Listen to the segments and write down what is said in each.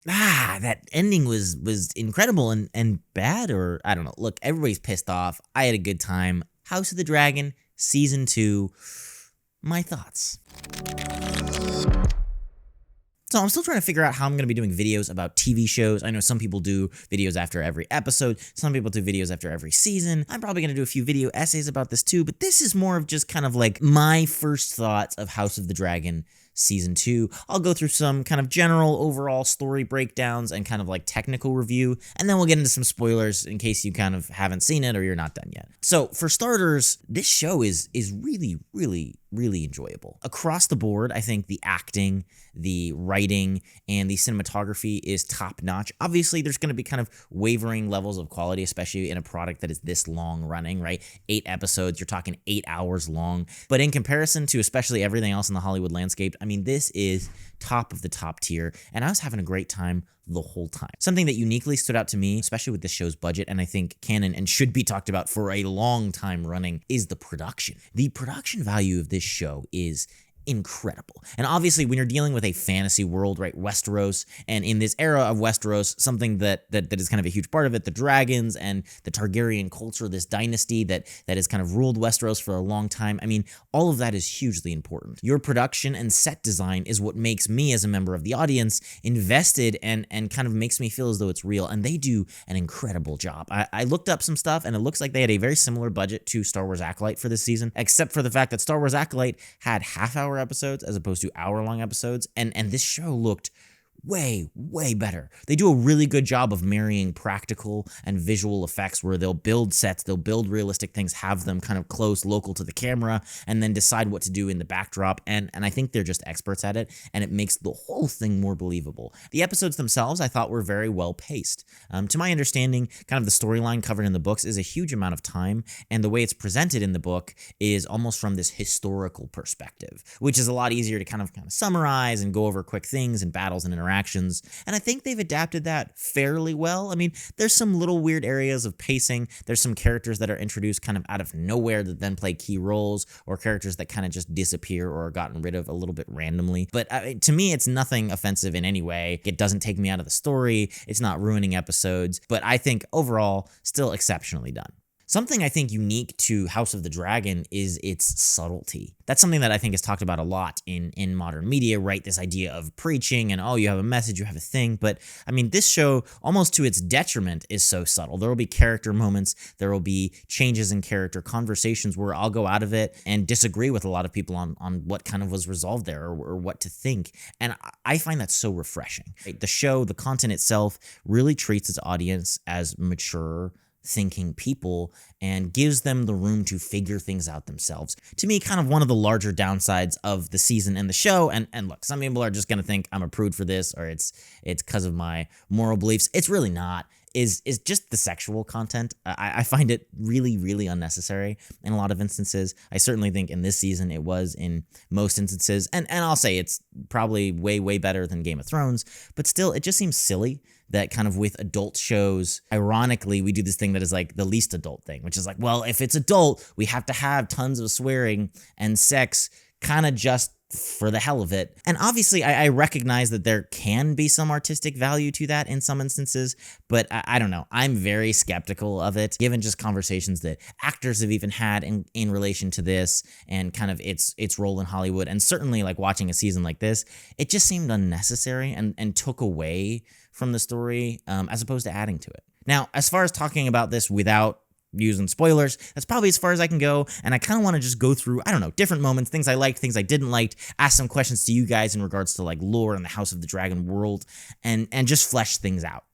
That ending was incredible and bad, or I don't know. Look, everybody's pissed off. I had a good time. House of the Dragon season 2. My thoughts. So I'm still trying to figure out how I'm going to be doing videos about TV shows. I know some people do videos after every episode. Some people do videos after every season. I'm probably going to do a few video essays about this too, but this is more of just kind of like my first thoughts of House of the Dragon season 2. I'll go through some kind of general overall story breakdowns and kind of like technical review, and then we'll get into some spoilers in case you kind of haven't seen it or you're not done yet. So for starters, this show is really enjoyable. Across the board, I think the acting, the writing, and the cinematography is top notch. Obviously, there's going to be kind of wavering levels of quality, especially in a product that is this long running, right? 8 episodes, you're talking 8 hours long. But in comparison to especially everything else in the Hollywood landscape, I mean, this is top of the top tier, and I was having a great time the whole time. Something that uniquely stood out to me, especially with this show's budget, and I think canon and should be talked about for a long time running, is the production. The production value of this show is incredible. And obviously, when you're dealing with a fantasy world, right, Westeros, and in this era of Westeros, something that is kind of a huge part of it, the dragons and the Targaryen culture, this dynasty that has kind of ruled Westeros for a long time. I mean, all of that is hugely important. Your production and set design is what makes me, as a member of the audience, invested and kind of makes me feel as though it's real, and they do an incredible job. I looked up some stuff, and it looks like they had a very similar budget to Star Wars Acolyte for this season, except for the fact that Star Wars Acolyte had half-hour episodes as opposed to hour-long episodes, and this show looked way better. They do a really good job of marrying practical and visual effects, where they'll build sets, they'll build realistic things, have them kind of close, local to the camera, and then decide what to do in the backdrop, and I think they're just experts at it, and it makes the whole thing more believable. The episodes themselves, I thought, were very well paced. To my understanding, kind of the storyline covered in the books is a huge amount of time, and the way it's presented in the book is almost from this historical perspective, which is a lot easier to kind of summarize and go over quick things and battles and interactions. And I think they've adapted that fairly well. I mean, there's some little weird areas of pacing. There's some characters that are introduced kind of out of nowhere that then play key roles, or characters that kind of just disappear or are gotten rid of a little bit randomly. But to me, it's nothing offensive in any way. It doesn't take me out of the story. It's not ruining episodes. But I think overall, still exceptionally done. Something I think unique to House of the Dragon is its subtlety. That's something that I think is talked about a lot in modern media, right? This idea of preaching and, oh, you have a message, you have a thing. But I mean, this show, almost to its detriment, is so subtle. There will be character moments, there will be changes in character, conversations where I'll go out of it and disagree with a lot of people on what kind of was resolved there, or what to think. And I find that so refreshing. The show, the content itself, really treats its audience as mature, thinking people, and gives them the room to figure things out themselves. To me, kind of one of the larger downsides of the season and the show, and look, some people are just gonna think I'm a prude for this, or it's because of my moral beliefs. It's really not. Is just the sexual content. I find it really unnecessary in a lot of instances. I certainly think in this season it was in most instances, and I'll say it's probably way better than Game of Thrones, but still, it just seems silly that kind of with adult shows, ironically, we do this thing that is like the least adult thing, which is like, well, if it's adult, we have to have tons of swearing and sex, kind of just for the hell of it. And obviously, I recognize that there can be some artistic value to that in some instances, but I don't know. I'm very skeptical of it, given just conversations that actors have even had in relation to this, and kind of its role in Hollywood. And certainly, like, watching a season like this, it just seemed unnecessary and took away from the story, as opposed to adding to it. Now, as far as talking about this without using spoilers, that's probably as far as I can go, and I kind of want to just go through, I don't know, different moments, things I liked, things I didn't like, ask some questions to you guys in regards to like lore and the House of the Dragon world, and just flesh things out.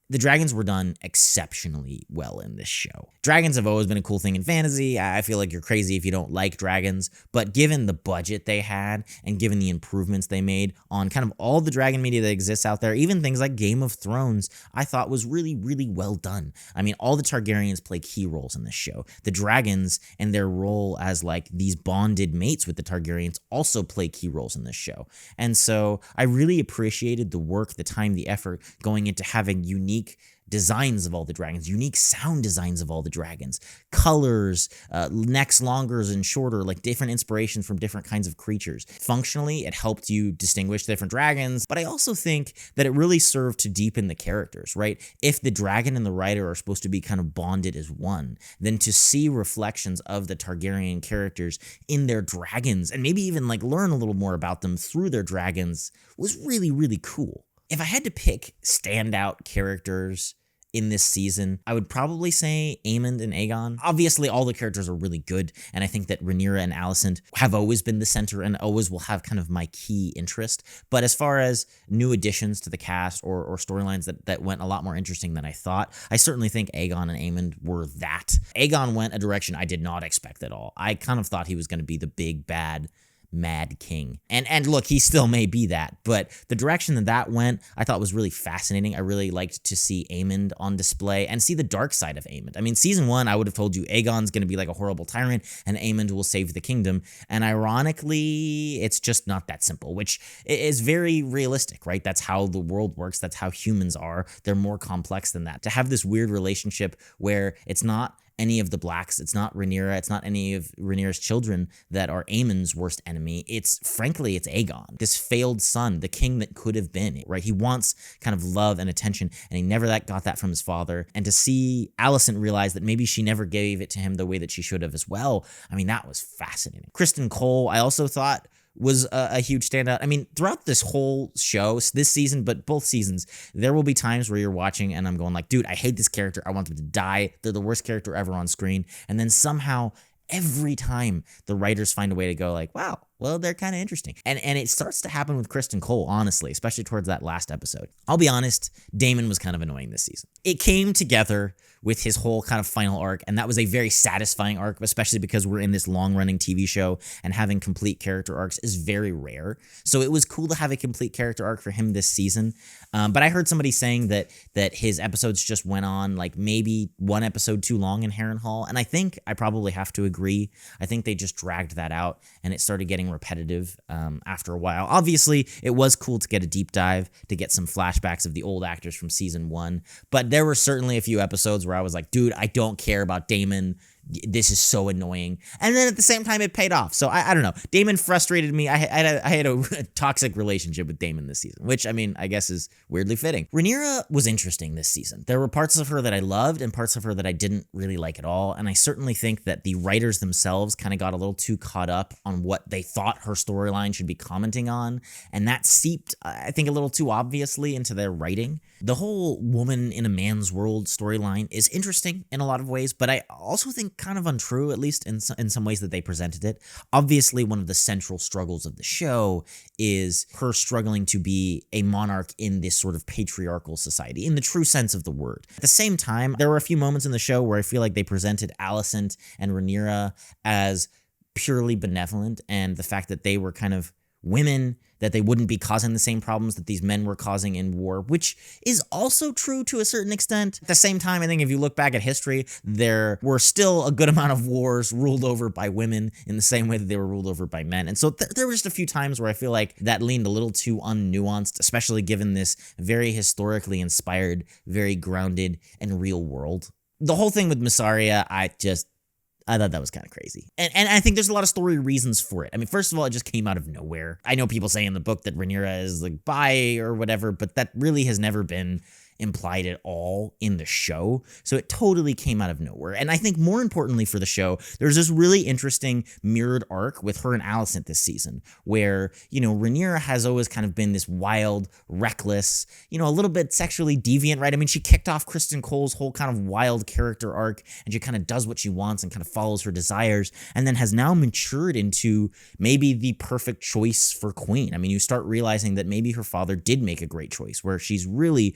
The dragons were done exceptionally well in this show. Dragons have always been a cool thing in fantasy. I feel like you're crazy if you don't like dragons, but given the budget they had and given the improvements they made on kind of all the dragon media that exists out there, even things like Game of Thrones, I thought was really well done. I mean, all the Targaryens play key roles in this show. The dragons and their role as like these bonded mates with the Targaryens also play key roles in this show. And so I really appreciated the work, the time, the effort going into having unique unique designs of all the dragons, unique sound designs of all the dragons, colors, necks longer and shorter, like different inspirations from different kinds of creatures. Functionally, it helped you distinguish the different dragons, but I also think that it really served to deepen the characters, right? If the dragon and the rider are supposed to be kind of bonded as one, then to see reflections of the Targaryen characters in their dragons, and maybe even like learn a little more about them through their dragons, was really, really cool. If I had to pick standout characters in this season, I would probably say Aemond and Aegon. Obviously, all the characters are really good, and I think that Rhaenyra and Alicent have always been the center and always will have kind of my key interest. But as far as new additions to the cast or storylines that went a lot more interesting than I thought, I certainly think Aegon and Aemond were that. Aegon went a direction I did not expect at all. I kind of thought he was going to be the big bad Mad King. And look, he still may be that, but the direction that went, I thought was really fascinating. I really liked to see Aemond on display and see the dark side of Aemond. I mean, season 1, I would have told you Aegon's going to be like a horrible tyrant and Aemond will save the kingdom. And ironically, it's just not that simple, which is very realistic, right? That's how the world works. That's how humans are. They're more complex than that. To have this weird relationship where it's not any of the blacks, it's not Rhaenyra, it's not any of Rhaenyra's children that are Aemond's worst enemy. It's Aegon, this failed son, the king that could have been, right? He wants kind of love and attention, and he never got that from his father. And to see Alicent realize that maybe she never gave it to him the way that she should have as well, I mean, that was fascinating. Criston Cole, I also thought was a huge standout. I mean, throughout this whole show, this season, but both seasons, there will be times where you're watching and I'm going like, dude, I hate this character. I want them to die. They're the worst character ever on screen. And then somehow, every time the writers find a way to go like, wow, well, they're kind of interesting. And it starts to happen with Criston Cole, honestly, especially towards that last episode. I'll be honest, Daemon was kind of annoying this season. It came together with his whole kind of final arc, and that was a very satisfying arc, especially because we're in this long-running TV show, and having complete character arcs is very rare. So it was cool to have a complete character arc for him this season. But I heard somebody saying that his episodes just went on like maybe one episode too long in Harrenhal, and I think I probably have to agree. I think they just dragged that out, and it started getting repetitive after a while. Obviously, it was cool to get a deep dive, to get some flashbacks of the old actors from season 1, but there were certainly a few episodes where I was like, dude, I don't care about Daemon. This is so annoying. And then at the same time, it paid off. So I don't know. Daemon frustrated me. I had a toxic relationship with Daemon this season, which I mean, I guess is weirdly fitting. Rhaenyra was interesting this season. There were parts of her that I loved and parts of her that I didn't really like at all. And I certainly think that the writers themselves kind of got a little too caught up on what they thought her storyline should be commenting on. And that seeped, I think, a little too obviously into their writing. The whole woman in a man's world storyline is interesting in a lot of ways, but I also think kind of untrue, at least in some ways that they presented it. Obviously, one of the central struggles of the show is her struggling to be a monarch in this sort of patriarchal society, in the true sense of the word. At the same time, there were a few moments in the show where I feel like they presented Alicent and Rhaenyra as purely benevolent, and the fact that they were kind of women, that they wouldn't be causing the same problems that these men were causing in war, which is also true to a certain extent. At the same time, I think if you look back at history, there were still a good amount of wars ruled over by women in the same way that they were ruled over by men. And so there were just a few times where I feel like that leaned a little too unnuanced, especially given this very historically inspired, very grounded and real world. The whole thing with Mysaria, I thought that was kind of crazy. And I think there's a lot of story reasons for it. I mean, first of all, it just came out of nowhere. I know people say in the book that Rhaenyra is like bi or whatever, but that really has never been implied at all in the show. So it totally came out of nowhere. And I think more importantly for the show, there's this really interesting mirrored arc with her and Alicent this season where, you know, Rhaenyra has always kind of been this wild, reckless, you know, a little bit sexually deviant, right? I mean, she kicked off Criston Cole's whole kind of wild character arc and she kind of does what she wants and kind of follows her desires and then has now matured into maybe the perfect choice for queen. I mean, you start realizing that maybe her father did make a great choice where she's really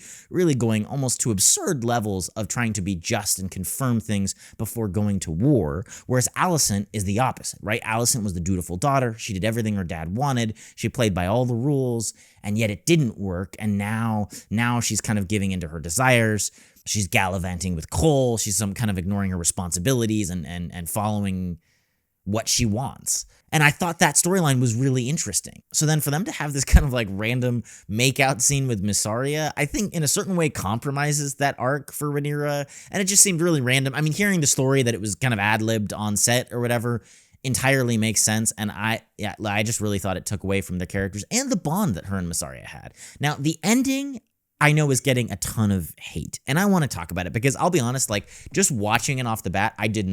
going almost to absurd levels of trying to be just and confirm things before going to war, whereas Alicent is the opposite, right? Alicent was the dutiful daughter. She did everything her dad wanted. She played by all the rules, and yet it didn't work, and now she's kind of giving into her desires. She's gallivanting with Cole. She's some kind of ignoring her responsibilities and following what she wants. And I thought that storyline was really interesting. So then for them to have this kind of like random makeout scene with Mysaria, I think in a certain way compromises that arc for Rhaenyra. And it just seemed really random. I mean, hearing the story that it was kind of ad-libbed on set or whatever entirely makes sense. And I just really thought it took away from the characters and the bond that her and Mysaria had. Now, the ending, I know, is getting a ton of hate, and I want to talk about it because I'll be honest, like, just watching it off the bat, I didn't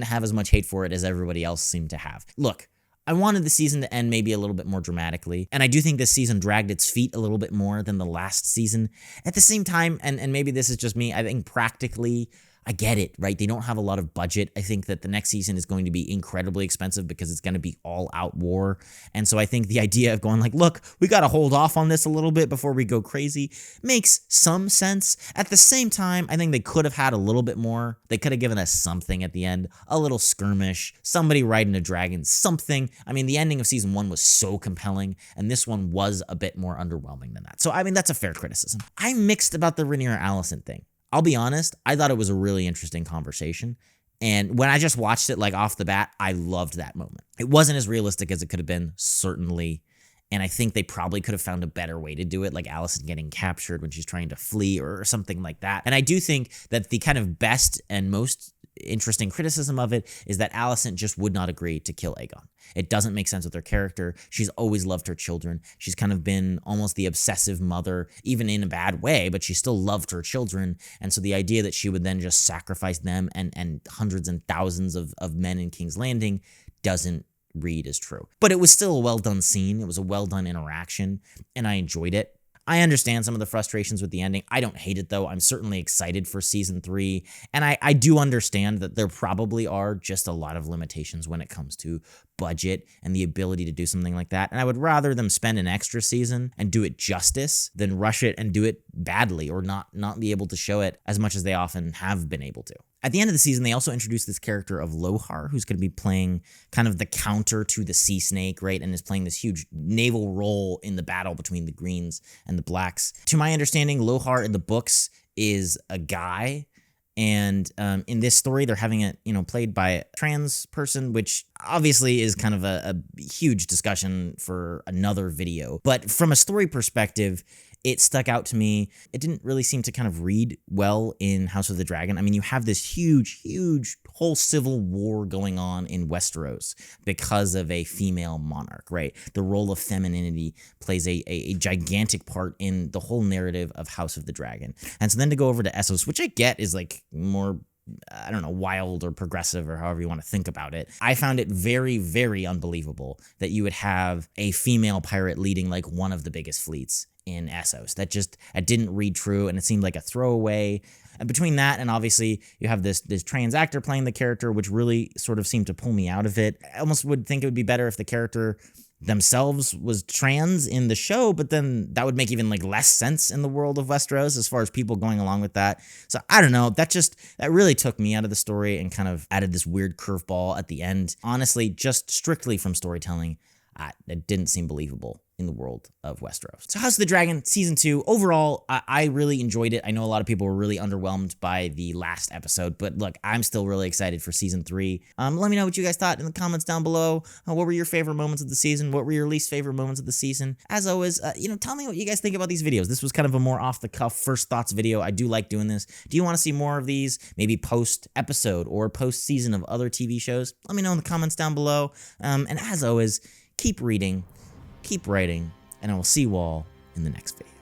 have as much hate for it as everybody else seemed to have. Look, I wanted the season to end maybe a little bit more dramatically, and I do think this season dragged its feet a little bit more than the last season. At the same time, and maybe this is just me, I think practically, I get it, right? They don't have a lot of budget. I think that the next season is going to be incredibly expensive because it's going to be all out war. And so I think the idea of going like, look, we got to hold off on this a little bit before we go crazy makes some sense. At the same time, I think they could have had a little bit more. They could have given us something at the end, a little skirmish, somebody riding a dragon, something. I mean, the ending of season 1 was so compelling, and this one was a bit more underwhelming than that. So, I mean, that's a fair criticism. I'm mixed about the Rhaenyra Alicent thing. I'll be honest, I thought it was a really interesting conversation. And when I just watched it like off the bat, I loved that moment. It wasn't as realistic as it could have been, certainly. And I think they probably could have found a better way to do it, like Alicent getting captured when she's trying to flee or something like that. And I do think that the kind of best and most interesting criticism of it is that Alicent just would not agree to kill Aegon. It doesn't make sense with her character. She's always loved her children. She's kind of been almost the obsessive mother, even in a bad way, but she still loved her children. And so the idea that she would then just sacrifice them and hundreds and thousands of men in King's Landing doesn't read as true. But it was still a well-done scene. It was a well-done interaction, and I enjoyed it. I understand some of the frustrations with the ending. I don't hate it, though. I'm certainly excited for season 3. And I do understand that there probably are just a lot of limitations when it comes to budget and the ability to do something like that. And I would rather them spend an extra season and do it justice than rush it and do it badly or not be able to show it as much as they often have been able to. At the end of the season, they also introduced this character of Lohar, who's going to be playing kind of the counter to the Sea Snake, right? And is playing this huge naval role in the battle between the Greens and the Blacks. To my understanding, Lohar in the books is a guy. And in this story, they're having it, played by a trans person, which obviously is kind of a huge discussion for another video. But from a story perspective, it stuck out to me. It didn't really seem to kind of read well in House of the Dragon. I mean, you have this huge whole civil war going on in Westeros because of a female monarch, right? The role of femininity plays a gigantic part in the whole narrative of House of the Dragon. And so then to go over to Essos, which I get is like more, I don't know, wild or progressive or however you want to think about it. I found it very, very unbelievable that you would have a female pirate leading like one of the biggest fleets in Essos. That didn't read true, and it seemed like a throwaway. And between that and obviously you have this trans actor playing the character, which really sort of seemed to pull me out of it. I almost would think it would be better if the character themselves was trans in the show, but then that would make even like less sense in the world of Westeros as far as people going along with that. So I don't know, that really took me out of the story and kind of added this weird curveball at the end. Honestly, just strictly from storytelling, it didn't seem believable in the world of Westeros. So House of the Dragon Season 2, overall, I really enjoyed it. I know a lot of people were really underwhelmed by the last episode, but look, I'm still really excited for Season 3. Let me know what you guys thought in the comments down below. What were your favorite moments of the season? What were your least favorite moments of the season? As always, tell me what you guys think about these videos. This was kind of a more off-the-cuff first thoughts video. I do like doing this. Do you want to see more of these? Maybe post-episode or post-season of other TV shows? Let me know in the comments down below. And as always, keep reading, keep writing, and I will see you all in the next video.